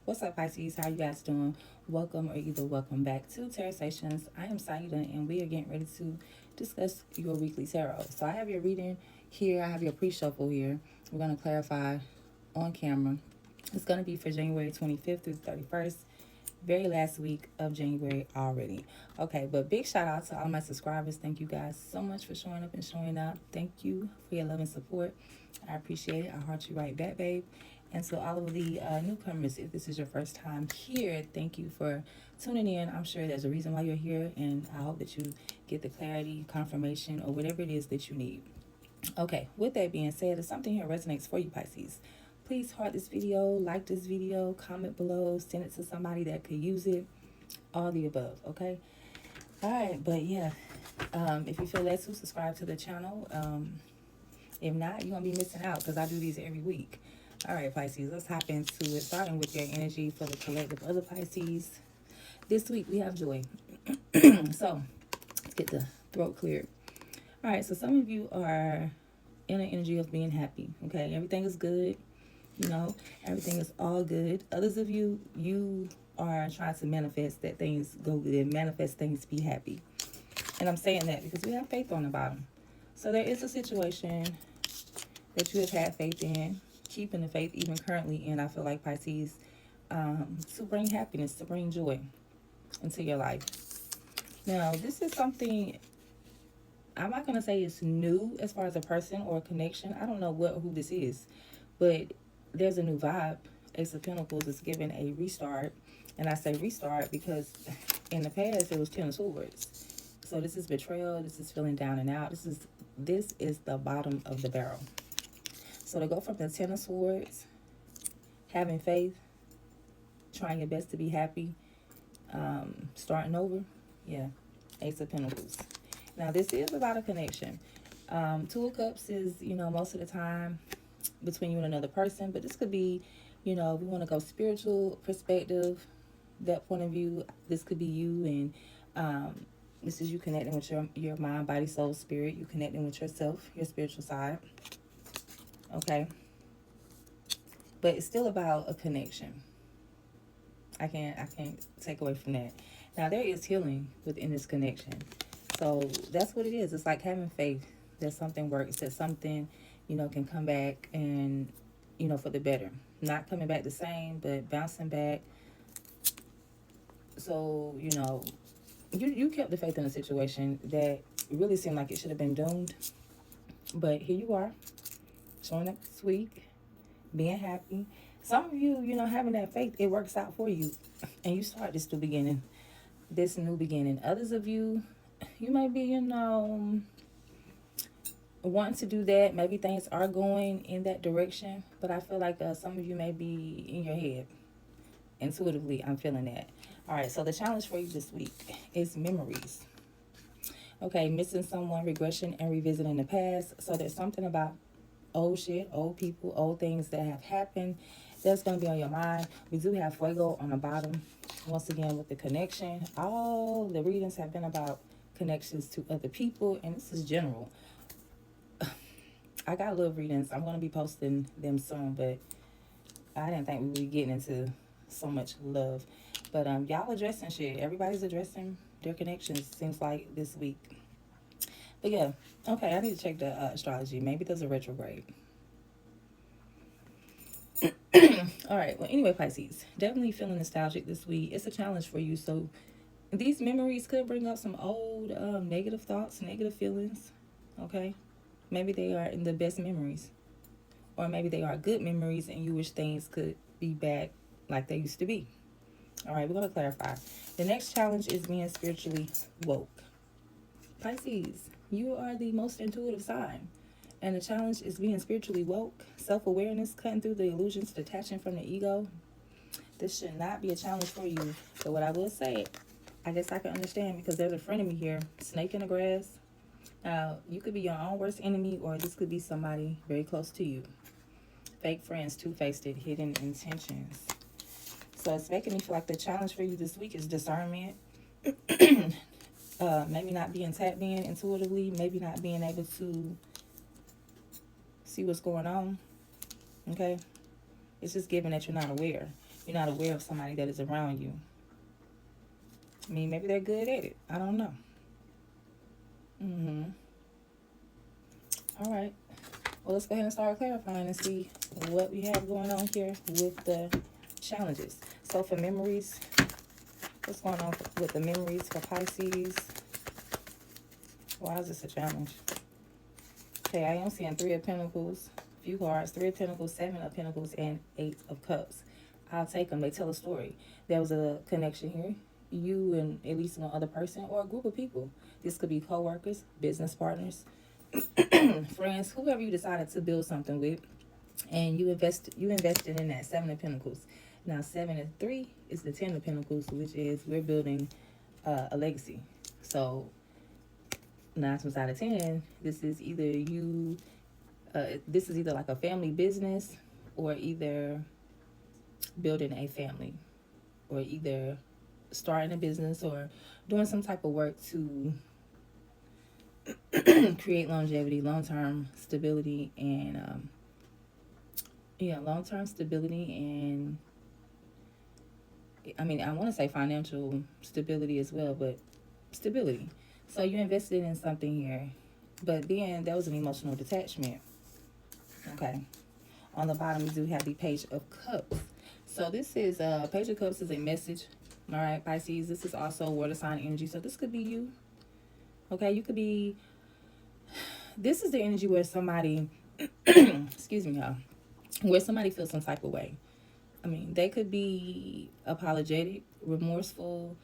What's up, Pisces? How you guys doing? Welcome or either welcome back to TarotSaytions. I am Saida and we are getting ready to discuss your weekly tarot. So I have your reading here. I have your pre-shuffle here. We're going to clarify on camera. It's going to be for January 25th through 31st. Very last week of January already. Okay, but big shout out to all my subscribers. Thank you guys so much for showing up and showing out. Thank you for your love and support. I appreciate it. I heart you right back, babe. And to all of the newcomers, if this is your first time here, thank you for tuning in. I'm sure there's a reason why you're here, and I hope that you get the clarity, confirmation, or whatever it is that you need. Okay, with that being said, if something here resonates for you, Pisces, please heart this video, like this video, comment below, send it to somebody that could use it, all the above, okay? All right, but yeah, if you feel led to, subscribe to the channel. If not, you're going to be missing out because I do these every week. All right, Pisces, let's hop into it, starting with your energy for the collective other Pisces. This week, we have joy. So, let's get the throat cleared. All right, so some of you are in an energy of being happy, okay? Everything is good, you know, everything is all good. Others of you, you are trying to manifest that things go good, manifest things be happy. And I'm saying that because we have faith on the bottom. So there is a situation that you have had faith in, keeping the faith even currently in, I feel like, Pisces, to bring happiness, to bring joy into your life. Now, this is something, I'm not going to say it's new as far as a person or a connection. I don't know who this is, but there's a new vibe. Ace of Pentacles is giving a restart. And I say restart because in the past, it was Ten of Swords. So this is betrayal. This is feeling down and out. This is the bottom of the barrel. So to go from the Ten of Swords, having faith, trying your best to be happy, starting over, yeah, Ace of Pentacles. Now, this is about a connection. Two of Cups is, you know, most of the time between you and another person, but this could be, you know, we want to go spiritual perspective, that point of view. This could be you, and this is you connecting with your mind, body, soul, spirit. You connecting with yourself, your spiritual side. Okay, but it's still about a connection. I can't take away from that. Now, there is healing within this connection. So that's what it is. It's like having faith that something works, that something, you know, can come back and, you know, for the better. Not coming back the same, but bouncing back. So, you know, you kept the faith in a situation that really seemed like it should have been doomed. But here you are, showing up this week, being happy. Some of you, you know, having that faith, it works out for you. And you start this new beginning. Others of you, you might be, you know, wanting to do that. Maybe things are going in that direction. But I feel like some of you may be in your head. Intuitively, I'm feeling that. All right, so the challenge for you this week is memories. Okay, missing someone, regression, and revisiting the past. So there's something about old shit, old people, old things that have happened that's going to be on your mind. We do have Fuego on the bottom. Once again, with the connection. All the readings have been about connections to other people, and this is general. I got love readings. I'm going to be posting them soon, but I didn't think we would be getting into so much love. But y'all addressing shit. Everybody's addressing their connections, seems like, this week. But yeah, okay, I need to check the astrology. Maybe there's a retrograde. All right, well, anyway, Pisces, definitely feeling nostalgic this week. It's a challenge for you. So these memories could bring up some old negative thoughts, negative feelings, okay? Maybe they are in the best memories. Or maybe they are good memories and you wish things could be back like they used to be. All right, we're going to clarify. The next challenge is being spiritually woke. Pisces, you are the most intuitive sign. And the challenge is being spiritually woke, self-awareness, cutting through the illusions, detaching from the ego. This should not be a challenge for you. But what I will say, I guess I can understand because there's a friend of me here, snake in the grass. Now, you could be your own worst enemy, or this could be somebody very close to you. Fake friends, two-faced, hidden intentions. So it's making me feel like the challenge for you this week is discernment. Maybe not being tapped in intuitively. Maybe not being able to see what's going on. Okay? It's just given that you're not aware. You're not aware of somebody that is around you. I mean, maybe they're good at it. I don't know. Mm-hmm. All right. Well, let's go ahead and start clarifying and see what we have going on here with the challenges. So for memories, what's going on with the memories for Pisces? Why is this a challenge? Okay, I am seeing Three of Pentacles, few cards, Three of Pentacles, Seven of Pentacles, and Eight of Cups. I'll take them. They tell a story. There was a connection here. You and at least one other person or a group of people. This could be co-workers, business partners, friends, whoever you decided to build something with, and you invested in that Seven of Pentacles. Now 7 and 3 is the 10 of Pentacles, which is we're building a legacy. So 9 times out of 10, this is either you. This is either like a family business, or either building a family, or either starting a business, or doing some type of work to create longevity, long-term stability, and long-term stability, and I mean, I want to say financial stability as well, but stability. So you invested in something here, but then there was an emotional detachment. Okay. On the bottom, we do have the Page of Cups. So this is Page of Cups is a message. All right, Pisces. This is also water sign energy. So this could be you. Okay, you could be. This is the energy where somebody, excuse me, y'all, where somebody feels some type of way. I mean, they could be apologetic, remorseful.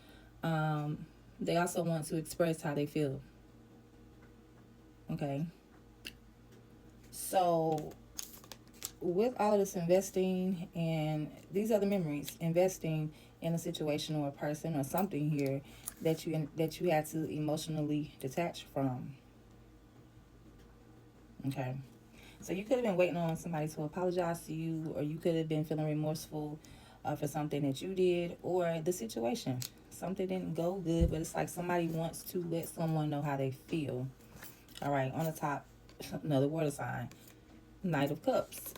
They also want to express how they feel. Okay. So with all of this investing, and these are the memories, investing in a situation or a person or something here that you had to emotionally detach from. Okay. So you could have been waiting on somebody to apologize to you, or you could have been feeling remorseful for something that you did, or the situation. Something didn't go good, but it's like somebody wants to let someone know how they feel. All right, on the top, another water sign, Knight of Cups.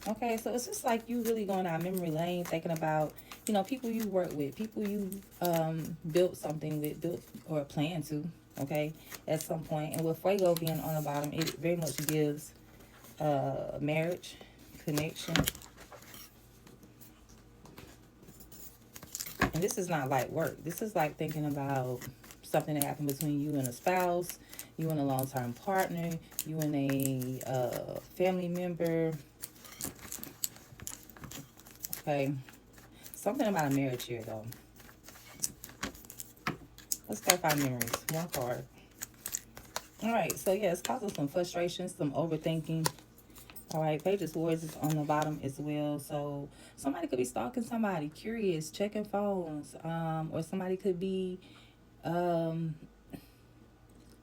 Okay, so it's just like you really going down memory lane, thinking about, people you work with, people you built something with, built or plan to, okay, at some point. And with Fuego being on the bottom, it very much gives marriage, connection. And this is not light work. This is like thinking about something that happened between you and a spouse, you and a long-term partner, you and a family member. Okay. Something about a marriage here, though. Let's clarify memories. One card. All right. So, yeah, it's causing some frustration, some overthinking. All right. Page of Swords is on the bottom as well. So, somebody could be stalking somebody, curious, checking phones. Or somebody could be, somebody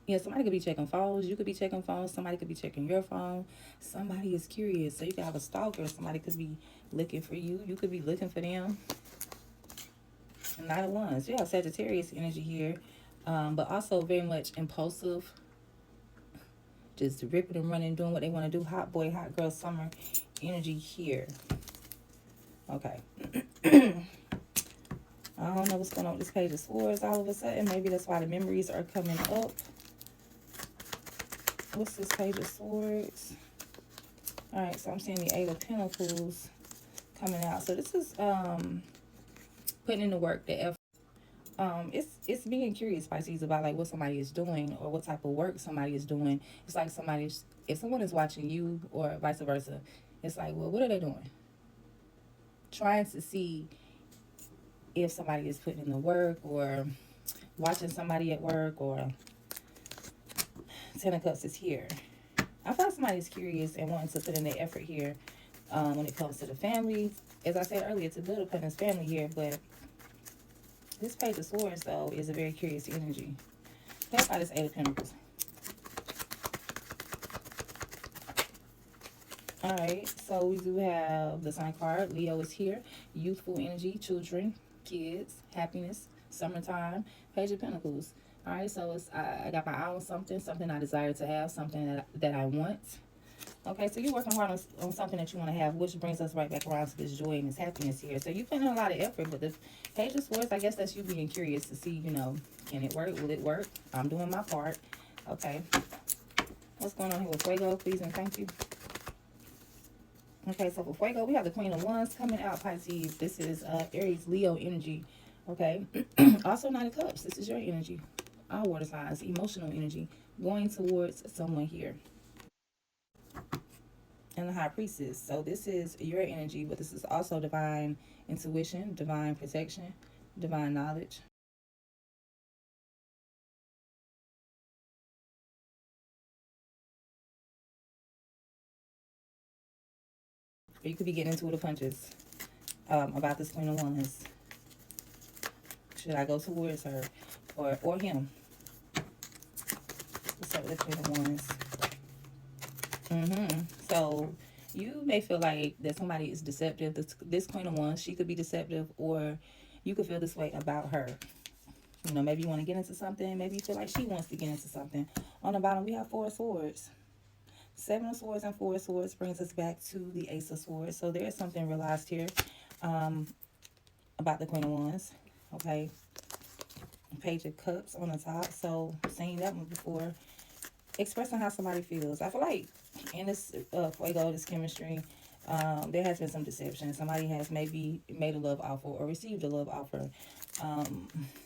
could be checking phones. You could be checking phones. Somebody could be checking your phone. Somebody is curious. So, you could have a stalker. Somebody could be looking for you. You could be looking for them. Knight of Wands. Yeah, Sagittarius energy here. But also very much impulsive. Just ripping and running, doing what they want to do. Hot boy, hot girl summer energy here. Okay. I don't know what's going on with this Page of Swords all of a sudden. Maybe that's why the memories are coming up. What's this Page of Swords? All right, so I'm seeing the Eight of Pentacles coming out. So this is putting in the work, the effort. It's being curious, Pisces, about like what somebody is doing or what type of work somebody is doing. It's like if someone is watching you or vice versa, it's like, well, what are they doing? Trying to see if somebody is putting in the work, or watching somebody at work, or Ten of Cups is here. I feel like somebody is curious and wanting to put in the effort here when it comes to the family. As I said earlier, to build upon his family here, but this Page of Swords, though, is a very curious energy. That's why this Eight of Pentacles. Alright, so we do have the Sun card. Leo is here. Youthful energy, children, kids, happiness, summertime, Page of Pentacles. Alright, so I got my eye on something I desire to have, something that I want. Okay, so you're working hard on something that you want to have, which brings us right back around to this joy and this happiness here. So you put in a lot of effort, but the Page of Swords, I guess that's you being curious to see, you know, can it work? Will it work? I'm doing my part. Okay. What's going on here with Fuego? Please and thank you. Okay, so for Fuego, we have the Queen of Wands coming out, Pisces. This is Aries, Leo energy. Okay. Also, Knight of Cups. This is your energy. All water signs, emotional energy, going towards someone here. And the High Priestess. So this is your energy, but this is also divine intuition, divine protection, divine knowledge. Or you could be getting into the punches about this Queen of Wands. Should I go towards her or him? What's up with the Queen of Wands? So you may feel like that somebody is deceptive. This Queen of Wands, she could be deceptive, or you could feel this way about her. You know, maybe you want to get into something. Maybe you feel like she wants to get into something. On the bottom, we have Four of Swords. Seven of Swords and Four of Swords brings us back to the Ace of Swords. So there is something realized here about the Queen of Wands. Okay. Page of Cups on the top. So seen that one before. Expressing how somebody feels. I feel like in this Fuego, this chemistry, there has been some deception. Somebody has maybe made a love offer or received a love offer.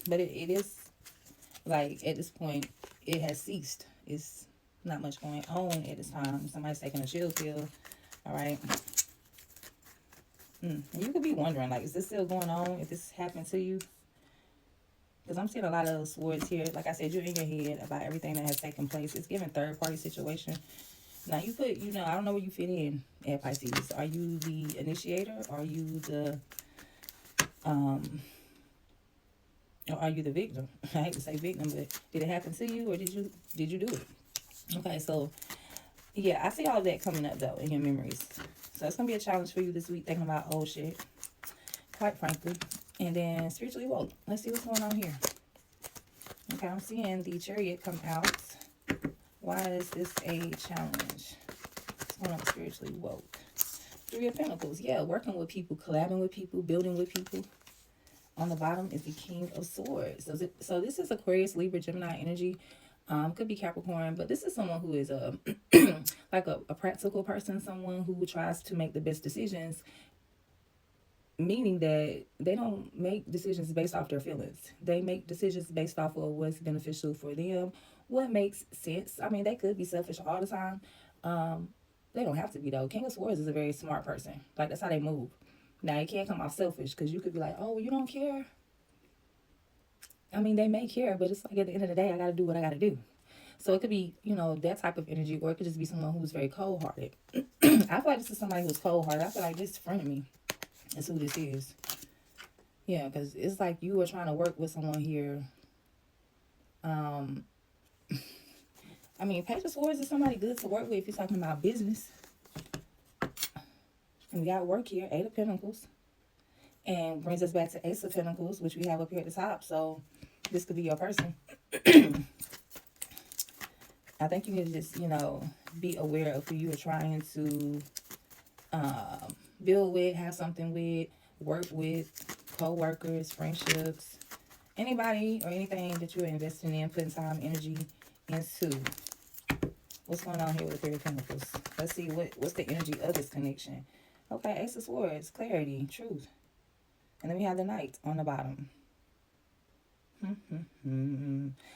But it is like at this point, it has ceased. It's not much going on at this time. Somebody's taking a chill pill. All right. And you could be wondering, like, is this still going on? If this happened to you? Because I'm seeing a lot of swords here. Like I said, you're in your head about everything that has taken place. It's giving third party situation. Now you could, you know, I don't know where you fit in at Pisces. Are you the initiator? Are you the or are you the victim? I hate to say victim, but did it happen to you or did you do it? Okay, so yeah, I see all of that coming up though in your memories. So it's gonna be a challenge for you this week thinking about old shit, quite frankly. And then spiritually woke. Let's see what's going on here. Okay, I'm seeing the Chariot come out. Why is this a challenge? What's going on spiritually woke? Three of Pentacles. Yeah, working with people, collabing with people, building with people. On the bottom is the King of Swords. So this is Aquarius, Libra, Gemini energy. Could be Capricorn, but this is someone who is a like a practical person, someone who tries to make the best decisions, meaning that they don't make decisions based off their feelings. They make decisions based off of what's beneficial for them, what makes sense. I mean, they could be selfish all the time. They don't have to be though. King of Swords is a very smart person. Like that's how they move. Now it can't come off selfish because you could be like, oh, you don't care. I mean, they may care, but it's like at the end of the day, I got to do what I got to do. So it could be, you know, that type of energy, or it could just be someone who's very cold-hearted. I feel like this is somebody who's cold-hearted. I feel like this friend of me is who this is. Yeah, because it's like you are trying to work with someone here. I mean, Page of Swords is somebody good to work with if you're talking about business. And we got work here, Eight of Pentacles. And brings us back to Ace of Pentacles, which we have up here at the top. So this could be your person. I think you need to just, you know, be aware of who you are trying to build with, have something with, work with, co-workers, friendships, anybody or anything that you're investing in, putting time, energy into. What's going on here with the Three of Pentacles? Let's see what's the energy of this connection. Okay, Ace of Swords, clarity, truth. And then we have the Knight on the bottom.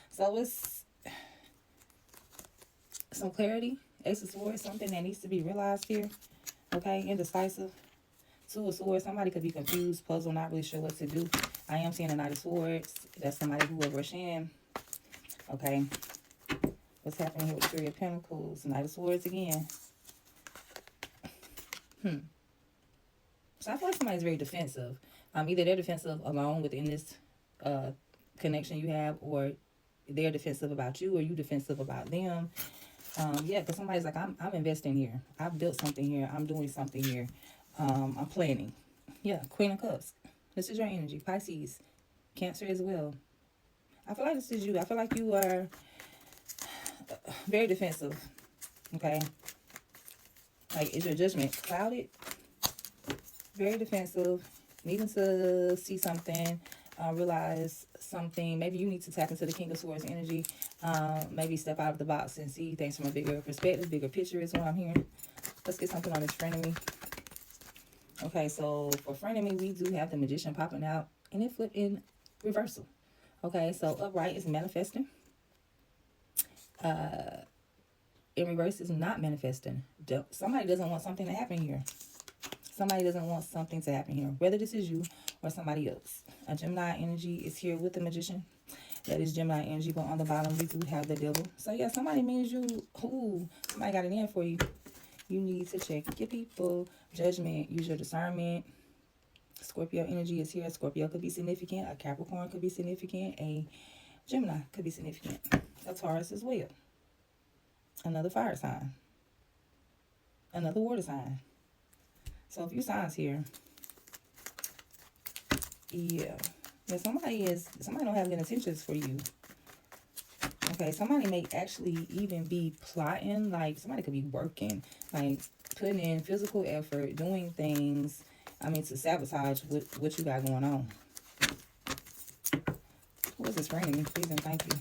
So it's some clarity. Ace of Swords, something that needs to be realized here. Okay, indecisive. Two of Swords, somebody could be confused, puzzled, not really sure what to do. I am seeing a Knight of Swords. That's somebody who will rush in. Okay. What's happening here with Three of Pentacles? Knight of Swords again. So I feel like somebody's very defensive. Either they're defensive alone within this connection you have, or they're defensive about you, or you defensive about them. Yeah, because somebody's like, I'm investing here. I've built something here. I'm doing something here. I'm planning. Yeah, Queen of Cups. This is your energy. Pisces. Cancer as well. I feel like this is you. I feel like you are very defensive. Okay. Like, is your judgment clouded? Very defensive, needing to see something, realize something. Maybe you need to tap into the King of Swords energy. Maybe step out of the box and see things from a bigger perspective, bigger picture is what I'm hearing. Let's get something on this frenemy. Okay, so for frenemy, we do have the Magician popping out, and it flipped in reversal. Okay, so upright is manifesting. In reverse is not manifesting. Somebody doesn't want something to happen here. Somebody doesn't want something to happen here, whether this is you or somebody else. A Gemini energy is here with the Magician. That is Gemini energy, but on the bottom we do have the Devil. So yeah, somebody means you, somebody got it in for you. You need to check your people. Judgment, use your discernment. Scorpio energy is here. Scorpio could be significant. A Capricorn could be significant. A Gemini could be significant. A Taurus as well. Another fire sign. Another water sign. So a few signs here. Yeah. Somebody don't have good intentions for you. Okay, somebody may actually even be plotting. Like, somebody could be working, like putting in physical effort, doing things, to sabotage what you got going on. Who is this raining? Please and thank you.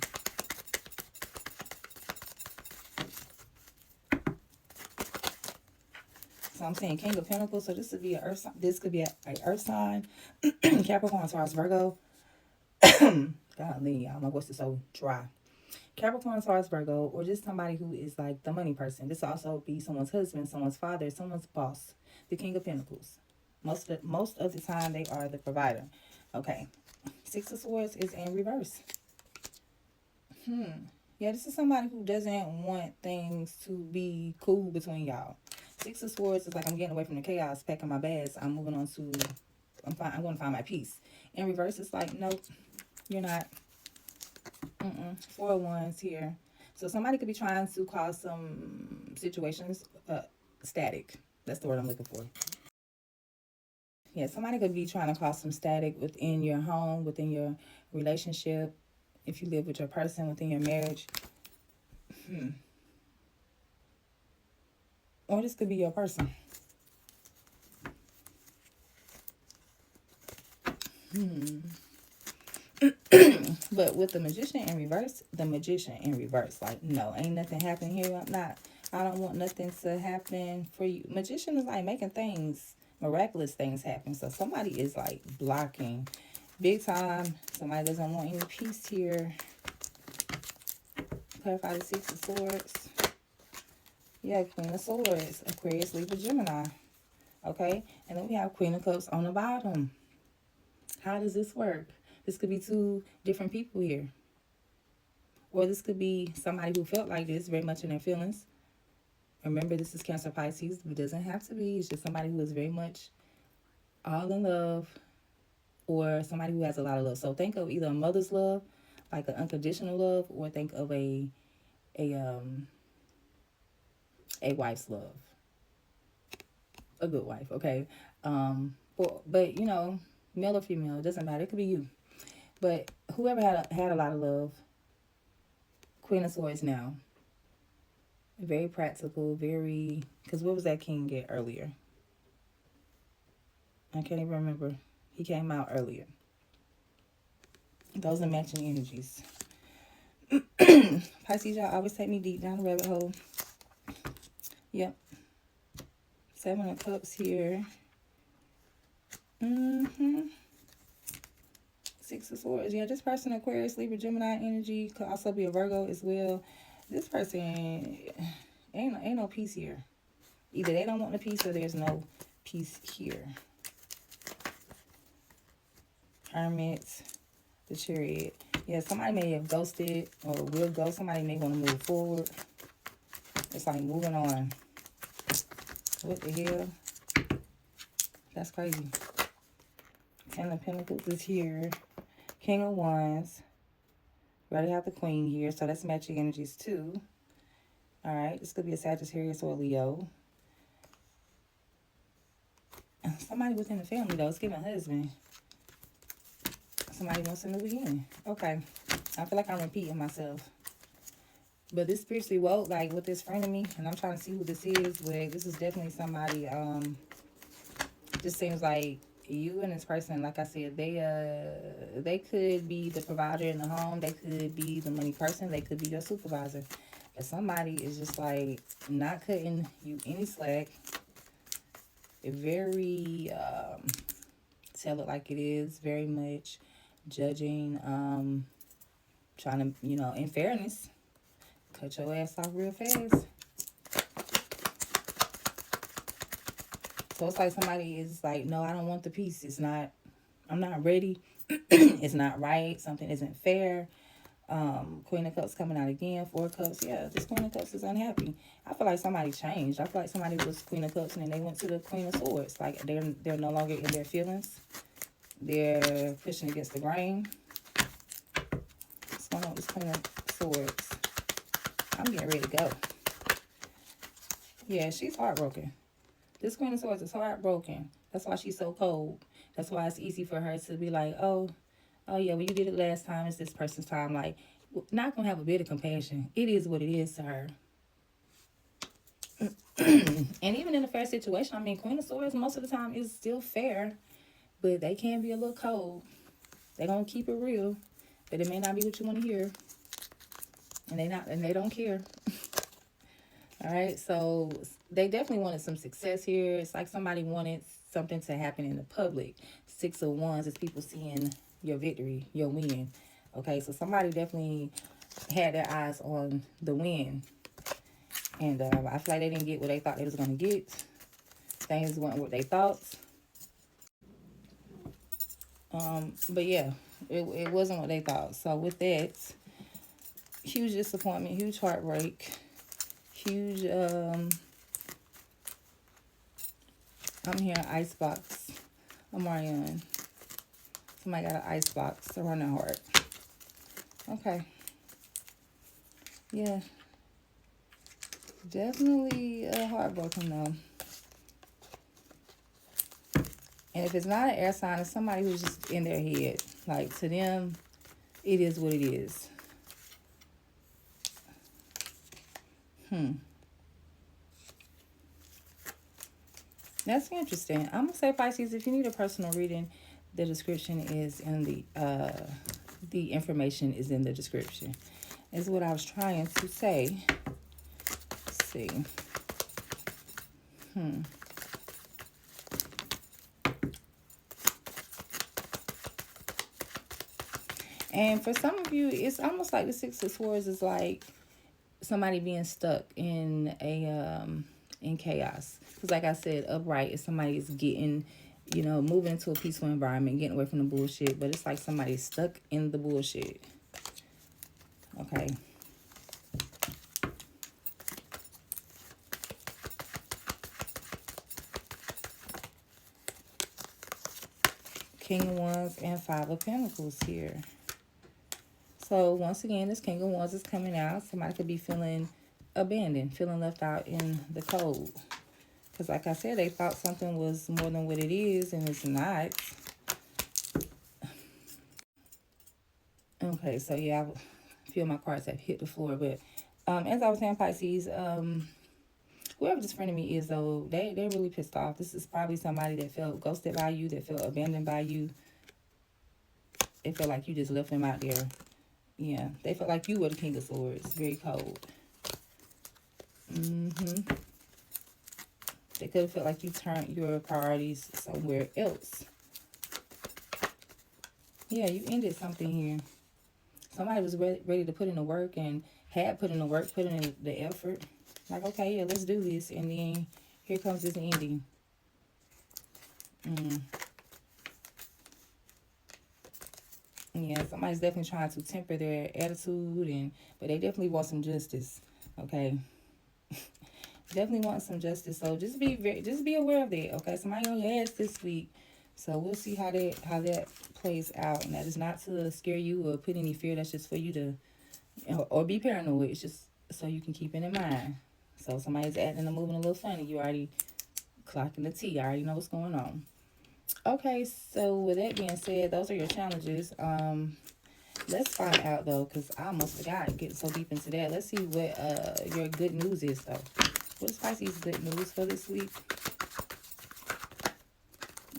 So I'm saying King of Pentacles. So this would be an earth sign. This could be an earth sign. Capricorn, Taurus, Virgo. Golly, y'all, my voice is so dry. Capricorn, Taurus, Virgo, or just somebody who is like the money person. This also be someone's husband, someone's father, someone's boss. The King of Pentacles. Most of the time, they are the provider. Okay. Six of Swords is in reverse. Yeah, this is somebody who doesn't want things to be cool between y'all. Six of Swords is like, I'm getting away from the chaos, packing my bags. I'm moving on to, I'm going to find my peace. In reverse, it's like, nope, you're not. Four of Wands here. So somebody could be trying to cause some situations static. That's the word I'm looking for. Yeah, somebody could be trying to cause some static within your home, within your relationship. If you live with your person, within your marriage. Or this could be your person. But with the Magician in reverse, like, no, ain't nothing happening here. I don't want nothing to happen for you. Magician is like making things, miraculous things happen. So somebody is like blocking big time. Somebody doesn't want any peace here. Clarify the Six of Swords. Yeah, Queen of Swords, Aquarius, Libra, Gemini. Okay, and then we have Queen of Cups on the bottom. How does this work? This could be two different people here. Or this could be somebody who felt like this, very much in their feelings. Remember, this is Cancer, Pisces. It doesn't have to be. It's just somebody who is very much all in love, or somebody who has a lot of love. So think of either a mother's love, like an unconditional love, or think of a wife's love. A good wife, okay? But you know, male or female, it doesn't matter. It could be you. But whoever had a lot of love, Queen of Swords now. Very practical, very... Because what was that king get earlier? I can't even remember. He came out earlier. Those are matching energies. Pisces, y'all always take me deep down the rabbit hole. Yep. Seven of Cups here. Six of Swords. Yeah, this person, Aquarius, Libra, Gemini energy, could also be a Virgo as well. This person ain't no peace here. Either they don't want the peace or there's no peace here. Hermit, the Chariot. Yeah, somebody may have ghosted or will ghost. Somebody may want to move forward. It's like moving on. What the hell? That's crazy. Ten of Pentacles is here. King of Wands. We already have the Queen here, so that's matching energies too. All right, this could be a Sagittarius or a Leo. Somebody within the family, though. It's giving husband. Somebody wants to move again. Okay. I feel like I'm repeating myself. But this spiritually woke, like with this friend of me, and I'm trying to see who this is, but this is definitely somebody, just seems like you and this person, like I said, they could be the provider in the home, they could be the money person, they could be your supervisor. But somebody is just like not cutting you any slack. Very tell it like it is, very much judging, trying to, in fairness, cut your ass off real fast. So it's like somebody is like, no, I don't want the peace. It's not, I'm not ready. It's not right. Something isn't fair. Queen of Cups coming out again. Four of Cups. Yeah, this Queen of Cups is unhappy. I feel like somebody changed. I feel like somebody was Queen of Cups and then they went to the Queen of Swords. Like they're no longer in their feelings. They're pushing against the grain. What's going on with this Queen of Swords? I'm getting ready to go. Yeah, she's heartbroken. This Queen of Swords is heartbroken. That's why she's so cold. That's why it's easy for her to be like, oh yeah, well, you did it last time. It's this person's time. Like, not going to have a bit of compassion. It is what it is to her. And even in a fair situation, I mean, Queen of Swords most of the time is still fair, but they can be a little cold. They're going to keep it real, but it may not be what you want to hear. And they don't care. All right, so they definitely wanted some success here. It's like somebody wanted something to happen in the public. Six of Wands is people seeing your victory, your win. Okay, so somebody definitely had their eyes on the win. And I feel like they didn't get what they thought they was going to get. Things weren't what they thought. But yeah, it wasn't what they thought. So with that, huge disappointment, huge heartbreak, huge, I'm hearing icebox. I'm Marianne. Somebody got an icebox around their heart. Okay. Yeah. Definitely heartbroken though. And if it's not an air sign, it's somebody who's just in their head. Like to them, it is what it is. That's interesting. I'm gonna say Pisces, if you need a personal reading, the description is in the information is in the description. Is what I was trying to say. Let's see. And for some of you, it's almost like the Six of Swords is like somebody being stuck in chaos. Because like I said, upright is somebody's getting, moving into a peaceful environment, getting away from the bullshit. But it's like somebody's stuck in the bullshit. Okay. King of Wands and Five of Pentacles here. So once again, this King of Wands is coming out. Somebody could be feeling abandoned, feeling left out in the cold. Because like I said, they thought something was more than what it is, and it's not. Okay, so yeah, I feel my cards have hit the floor. But as I was saying, Pisces, whoever this friend of me is, though, they're really pissed off. This is probably somebody that felt ghosted by you, that felt abandoned by you. They felt like you just left them out there. Yeah, they felt like you were the King of Swords. Very cold. They could have felt like you turned your priorities somewhere else. Yeah, you ended something here. Somebody was ready to put in the work and had put in the work, put in the effort. Like, okay, yeah, let's do this. And then here comes this ending. Yeah, somebody's definitely trying to temper their attitude, but they definitely want some justice. Okay. Definitely want some justice. So just be aware of that. Okay. Somebody on your ass this week. So we'll see how that plays out. And that is not to scare you or put any fear. That's just for you to or be paranoid. It's just so you can keep it in mind. So somebody's acting and moving a little funny. You already clocking the T. You already know what's going on. Okay, so with that being said, those are your challenges. Let's find out though, because I almost forgot getting so deep into that. Let's see what your good news is though. What is Pisces good news for this week?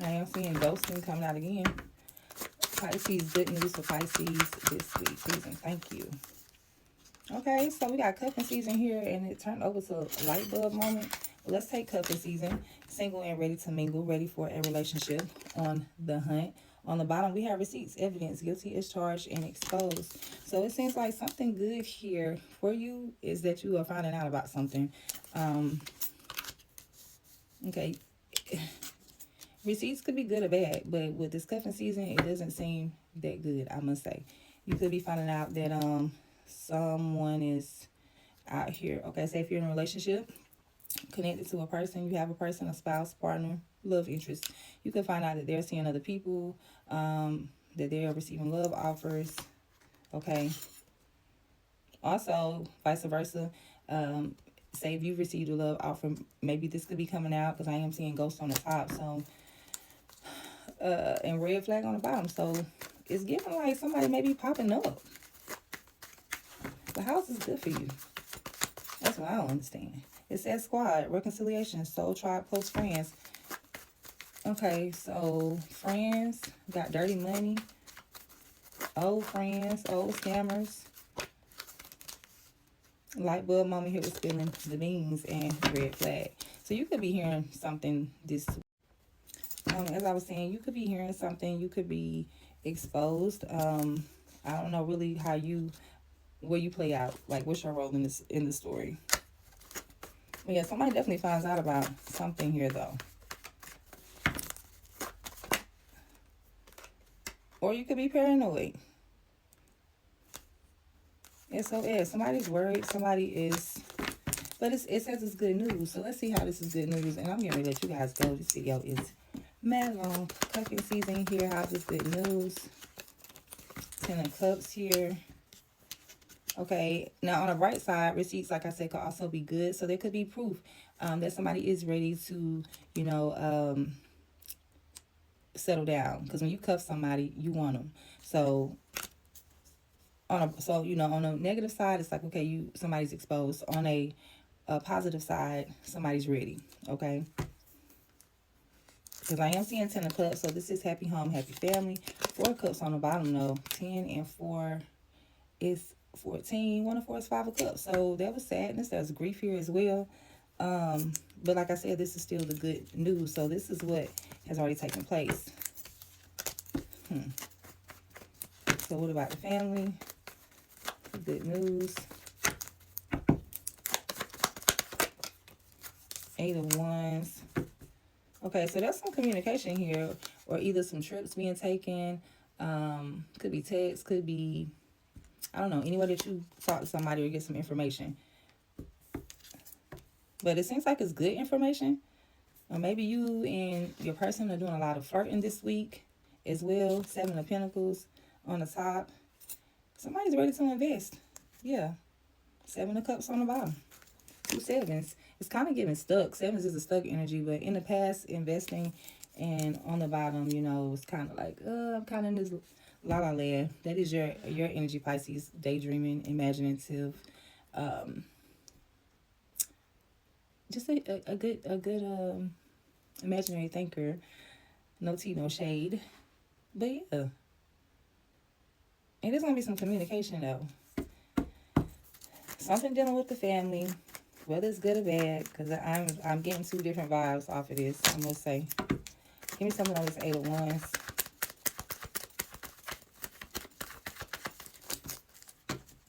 I am seeing ghosting coming out again. Pisces good news for Pisces this week. Please and thank you. Okay, so we got cuffing season here, and it turned over to a light bulb moment. Well, let's take cuffing season. Single and ready to mingle, ready for a relationship, on the hunt. On the bottom, we have receipts, evidence, guilty as charged, and exposed. So it seems like something good here for you is that you are finding out about something. Okay. Receipts could be good or bad, but with this cuffing season, it doesn't seem that good, I must say. You could be finding out that someone is out here. Okay, say if you're in a relationship, connected to a person, you have a person, a spouse, partner, love interest. You can find out that they're seeing other people, that they're receiving love offers. Okay. Also, vice versa. Say if you've received a love offer, maybe this could be coming out because I am seeing ghosts on the top. So, and red flag on the bottom. So it's giving like somebody may be popping up. The house is good for you. That's what I don't understand. It says squad, reconciliation, soul tribe, close friends. Okay, so friends, got dirty money, old friends, old scammers. Light bulb moment here was spilling the beans and red flag. So you could be hearing something this, as I was saying, you could be hearing something. You could be exposed. I don't know really where you play out. Like, what's your role in the story? But yeah, somebody definitely finds out about something here though. Or you could be paranoid. SOS. Somebody's worried. Somebody is. But it says it's good news. So let's see how this is good news. And I'm going to let you guys go. This video is mad long. Cuffing season here. How's this good news? 10 of Cups here. Okay. Now on the right side, receipts, like I said, could also be good. So there could be proof that somebody is ready to, settle down. Because when you cuff somebody, you want them. So on the negative side, it's like, okay, somebody's exposed. On a positive side, somebody's ready. Okay. Because I am seeing 10 of Cups, so this is happy home, happy family. 4 of Cups on the bottom though. 10 and 4 is 14. 1 and 4 is 5 of Cups. So there was sadness, there's grief here as well. But like I said, this is still the good news. So this is what has already taken place. So what about the family? Good news. 8 of Wands. Okay, so there's some communication here, or either some trips being taken. Could be text, could be, I don't know, any way that you talk to somebody or get some information. But it seems like it's good information. Or maybe you and your person are doing a lot of flirting this week as well. 7 of Pentacles on the top. Somebody's ready to invest. Yeah. 7 of Cups on the bottom. 2 sevens. It's kind of getting stuck. 7s is a stuck energy, but in the past, investing, and on the bottom, it's kind of like, I'm kind of in this la la land. That is your energy, Pisces. Daydreaming, imaginative, just a good imaginary thinker. No tea, no shade. But yeah, and there's gonna be some communication though. Something dealing with the family, whether it's good or bad, because I'm getting 2 different vibes off of this. I'm gonna say, give me something on this 8 of Wands.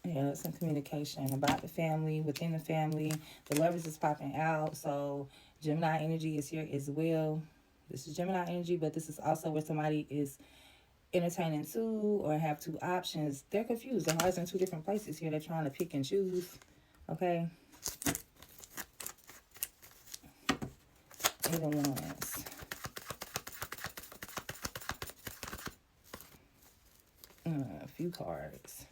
Yeah, some communication about the family, within the family. The Lovers is popping out, so Gemini energy is here as well. This is Gemini energy, but this is also where somebody is entertaining 2 or have 2 options. They're confused. Their heart's in 2 different places here. They're trying to pick and choose. Okay. 8 of Wands. A few cards.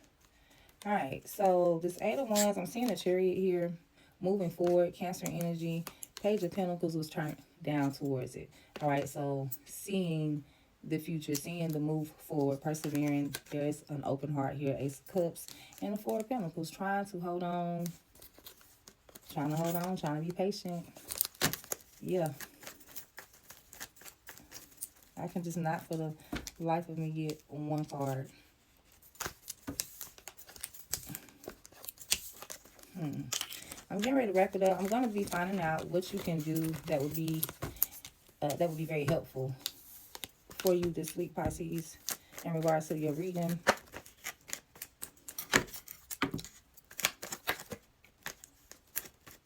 All right, so this 8 of Wands, I'm seeing a Chariot here, moving forward, Cancer energy. Page of Pentacles was turned down towards it. All right, so seeing the future, seeing the move forward, persevering. There's an open heart here, Ace of Cups, and the Four of Pentacles, trying to hold on, trying to be patient. Yeah. I can just not for the life of me get one card. I'm getting ready to wrap it up. I'm going to be finding out what you can do that would be very helpful for you this week, Pisces, in regards to your reading.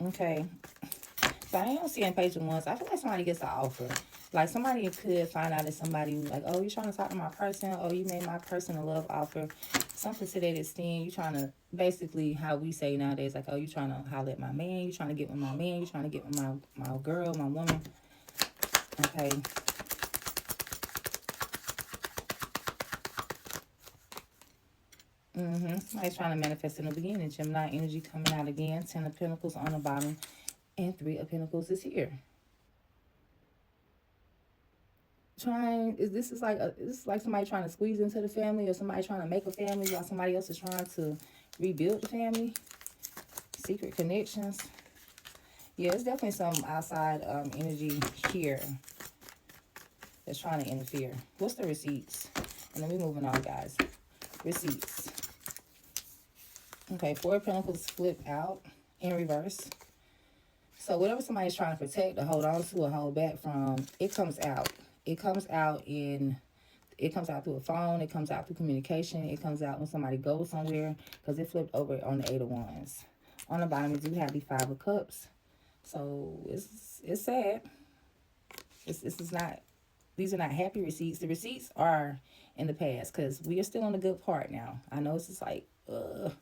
Okay. So I am seeing page of wands. I feel like somebody gets an offer. Like somebody could find out that somebody like, oh, you're trying to talk to my person. Oh, you made my person a love offer. Something to that extent. You trying to, basically how we say nowadays, like, oh, you trying to holler at my man. You trying to get with my man. You trying to get with my girl, my woman. Okay. Somebody's trying to manifest in the beginning. Gemini energy coming out again. 10 of Pentacles on the bottom. And 3 of Pentacles is here. This is like somebody trying to squeeze into the family, or somebody trying to make a family while somebody else is trying to rebuild the family. Secret connections. Yeah, it's definitely some outside energy here that's trying to interfere. What's the receipts? And then we're moving on, guys. Receipts. Okay, 4 of Pentacles flipped out in reverse. So whatever somebody's trying to protect or hold on to or hold back from, it comes out. It comes out through a phone. It comes out through communication. It comes out when somebody goes somewhere, because it flipped over on the 8 of Wands. On the bottom, we do have the 5 of Cups. So it's sad. These are not happy receipts. The receipts are in the past, because we are still on the good part now. I know it's just like, but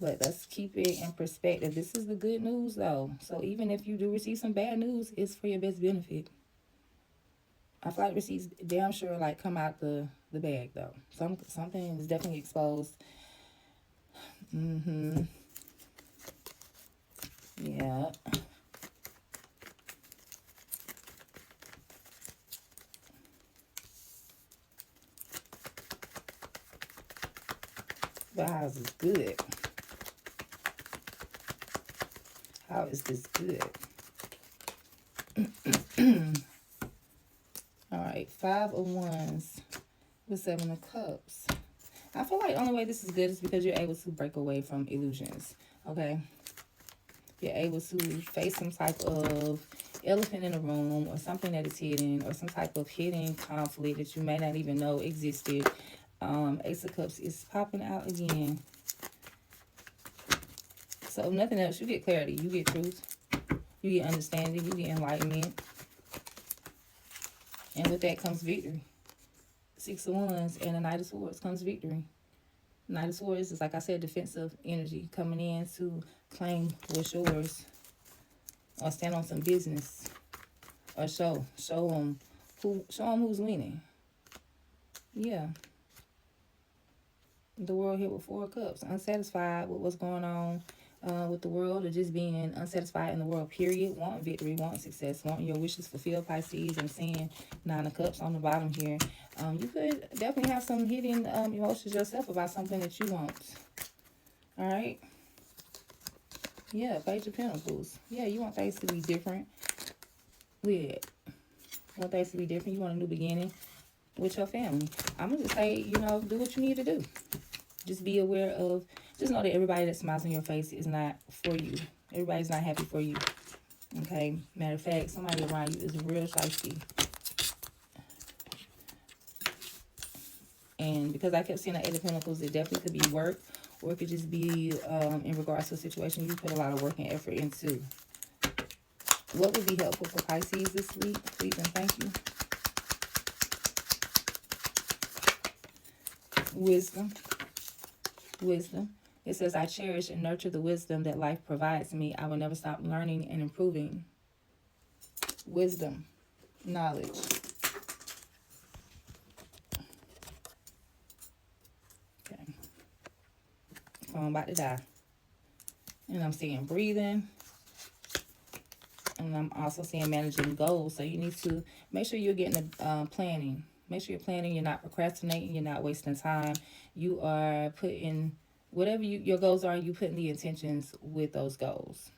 let's keep it in perspective. This is the good news, though. So even if you do receive some bad news, it's for your best benefit. I feel like receipts damn sure like come out the bag, though. Something is definitely exposed. Yeah. But how is this good? How is this good? All right, 5 of Wands with 7 of Cups. I feel like the only way this is good is because you're able to break away from illusions, okay? You're able to face some type of elephant in the room, or something that is hidden, or some type of hidden conflict that you may not even know existed. Ace of Cups is popping out again. So if nothing else, you get clarity, you get truth, you get understanding, you get enlightenment. And with that comes victory. 6 of Wands and the Knight of Swords comes victory. Knight of Swords is, like I said, defensive energy coming in to claim what's yours, or stand on some business, or show them who's winning. Yeah. The world here with 4 of Cups, unsatisfied with what's going on with the world, or just being unsatisfied in the world, period. Want victory, want success, want your wishes fulfilled, Pisces. I'm seeing 9 of Cups on the bottom here. You could definitely have some hidden emotions yourself about something that you want. All right. Yeah, Page of Pentacles. Yeah, you want things to be different. You want things to be different. You want a new beginning with your family. I'm going to just say, do what you need to do. Just be aware of, just know that everybody that smiles on your face is not for you. Everybody's not happy for you. Okay? Matter of fact, somebody around you is real shiesty. And because I kept seeing the 8 of Pentacles, it definitely could be work, or it could just be in regards to a situation you put a lot of work and effort into. What would be helpful for Pisces this week? Please and thank you. Wisdom. Wisdom. It says, I cherish and nurture the wisdom that life provides me. I will never stop learning and improving. Wisdom. Knowledge. Okay. I'm about to die. And I'm seeing breathing. And I'm also seeing managing goals. So you need to make sure you're getting the planning. Make sure you're planning. You're not procrastinating. You're not wasting time. You are putting whatever your goals are. You putting the intentions with those goals.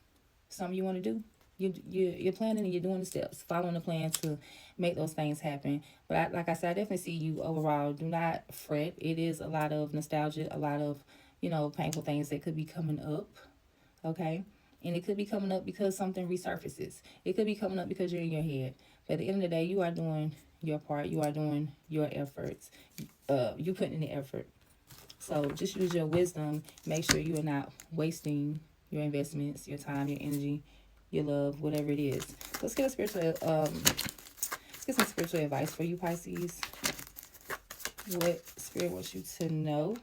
Something you want to do. You're planning and you're doing the steps, following the plan to make those things happen. But like I said, I definitely see you overall. Do not fret. It is a lot of nostalgia, a lot of painful things that could be coming up. Okay. And it could be coming up because something resurfaces. It could be coming up because you're in your head. But at the end of the day, you are doing your part. You are doing your efforts. You putting in the effort. So just use your wisdom. Make sure you are not wasting your investments, your time, your energy, your love, whatever it is. Let's get a spiritual. Let's get some spiritual advice for you, Pisces. What Spirit wants you to know?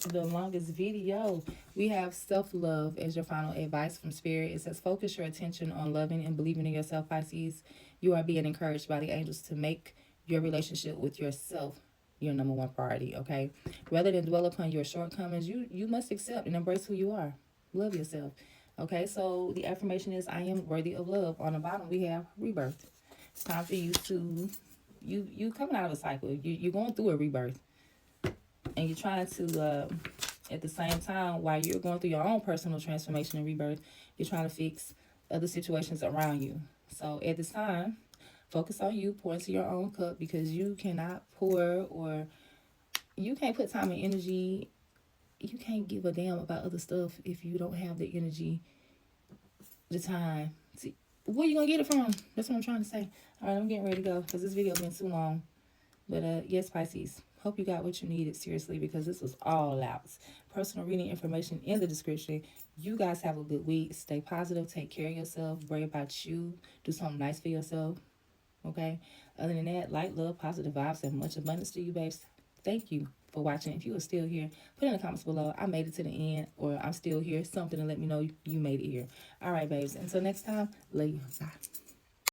The longest video, we have self-love as your final advice from Spirit. It says focus your attention on loving and believing in yourself, Pisces. You are being encouraged by the angels to make your relationship with yourself your number one priority. Okay, rather than dwell upon your shortcomings, you must accept and embrace who you are. Love yourself. Okay, so the affirmation is I am worthy of love. On the bottom we have rebirth. It's time for you to you coming out of a cycle. You're going through a rebirth, and you're trying to at the same time, while you're going through your own personal transformation and rebirth, you're trying to fix other situations around you. So at this time, focus on you, pour into your own cup, because you cannot pour, or you can't put time and energy, you can't give a damn about other stuff if you don't have the energy, the time. See, where you gonna get it from? That's what I'm trying to say. All right, I'm getting ready to go because this video's been too long. But yes, Pisces, hope you got what you needed, seriously, because this was all out. Personal reading information in the description. You guys have a good week. Stay positive. Take care of yourself. Worry about you. Do something nice for yourself. Okay? Other than that, light, love, positive vibes, and much abundance to you, babes. Thank you for watching. If you are still here, put in the comments below, I made it to the end, or I'm still here. Something to let me know you made it here. All right, babes. Until next time, love you. Bye.